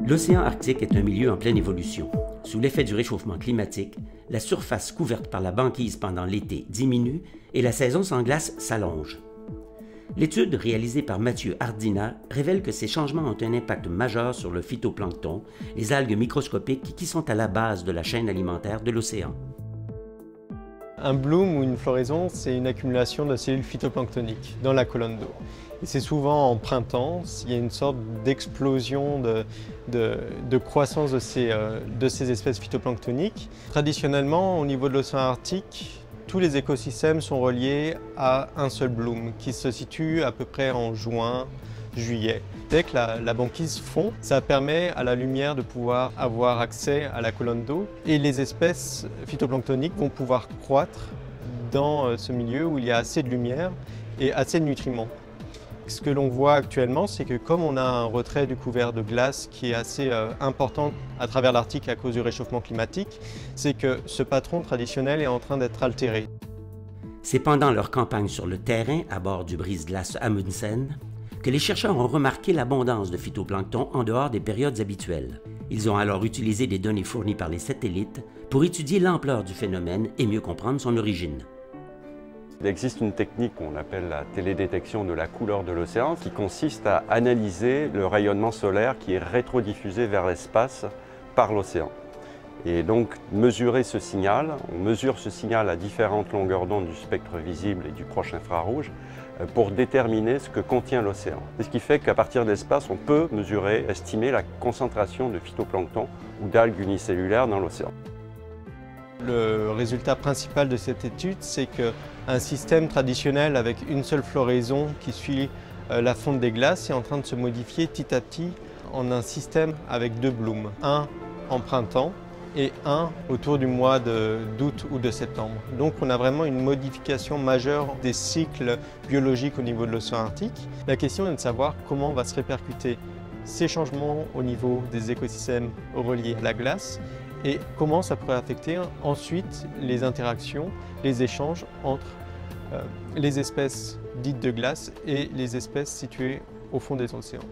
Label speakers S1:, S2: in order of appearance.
S1: L'océan Arctique est un milieu en pleine évolution. Sous l'effet du réchauffement climatique, la surface couverte par la banquise pendant l'été diminue et la saison sans glace s'allonge. L'étude réalisée par Mathieu Hardina révèle que ces changements ont un impact majeur sur le phytoplancton, les algues microscopiques qui sont à la base de la chaîne alimentaire de l'océan.
S2: Un bloom ou une floraison, c'est une accumulation de cellules phytoplanctoniques dans la colonne d'eau. Et c'est souvent en printemps, il y a une sorte d'explosion de croissance de ces espèces phytoplanctoniques. Traditionnellement, au niveau de l'océan Arctique, tous les écosystèmes sont reliés à un seul bloom qui se situe à peu près en juin, juillet. Dès que la banquise fond, ça permet à la lumière de pouvoir avoir accès à la colonne d'eau et les espèces phytoplanctoniques vont pouvoir croître dans ce milieu où il y a assez de lumière et assez de nutriments. Ce que l'on voit actuellement, c'est que comme on a un retrait du couvert de glace qui est assez important à travers l'Arctique à cause du réchauffement climatique, c'est que ce patron traditionnel est en train d'être altéré.
S1: C'est pendant leur campagne sur le terrain à bord du brise-glace Amundsen que les chercheurs ont remarqué l'abondance de phytoplancton en dehors des périodes habituelles. Ils ont alors utilisé des données fournies par les satellites pour étudier l'ampleur du phénomène et mieux comprendre son origine.
S3: Il existe une technique qu'on appelle la télédétection de la couleur de l'océan qui consiste à analyser le rayonnement solaire qui est rétrodiffusé vers l'espace par l'océan. Et donc mesurer ce signal, on mesure ce signal à différentes longueurs d'onde du spectre visible et du proche infrarouge pour déterminer ce que contient l'océan. Ce qui fait qu'à partir de l'espace, on peut mesurer, estimer la concentration de phytoplancton ou d'algues unicellulaires dans l'océan.
S2: Le résultat principal de cette étude, c'est qu'un système traditionnel avec une seule floraison qui suit la fonte des glaces est en train de se modifier petit à petit en un système avec deux blooms. Un en printemps et un autour du mois d'août ou de septembre. Donc on a vraiment une modification majeure des cycles biologiques au niveau de l'océan Arctique. La question est de savoir comment va se répercuter ces changements au niveau des écosystèmes reliés à la glace et comment ça pourrait affecter ensuite les interactions, les échanges entre les espèces dites de glace et les espèces situées au fond des océans.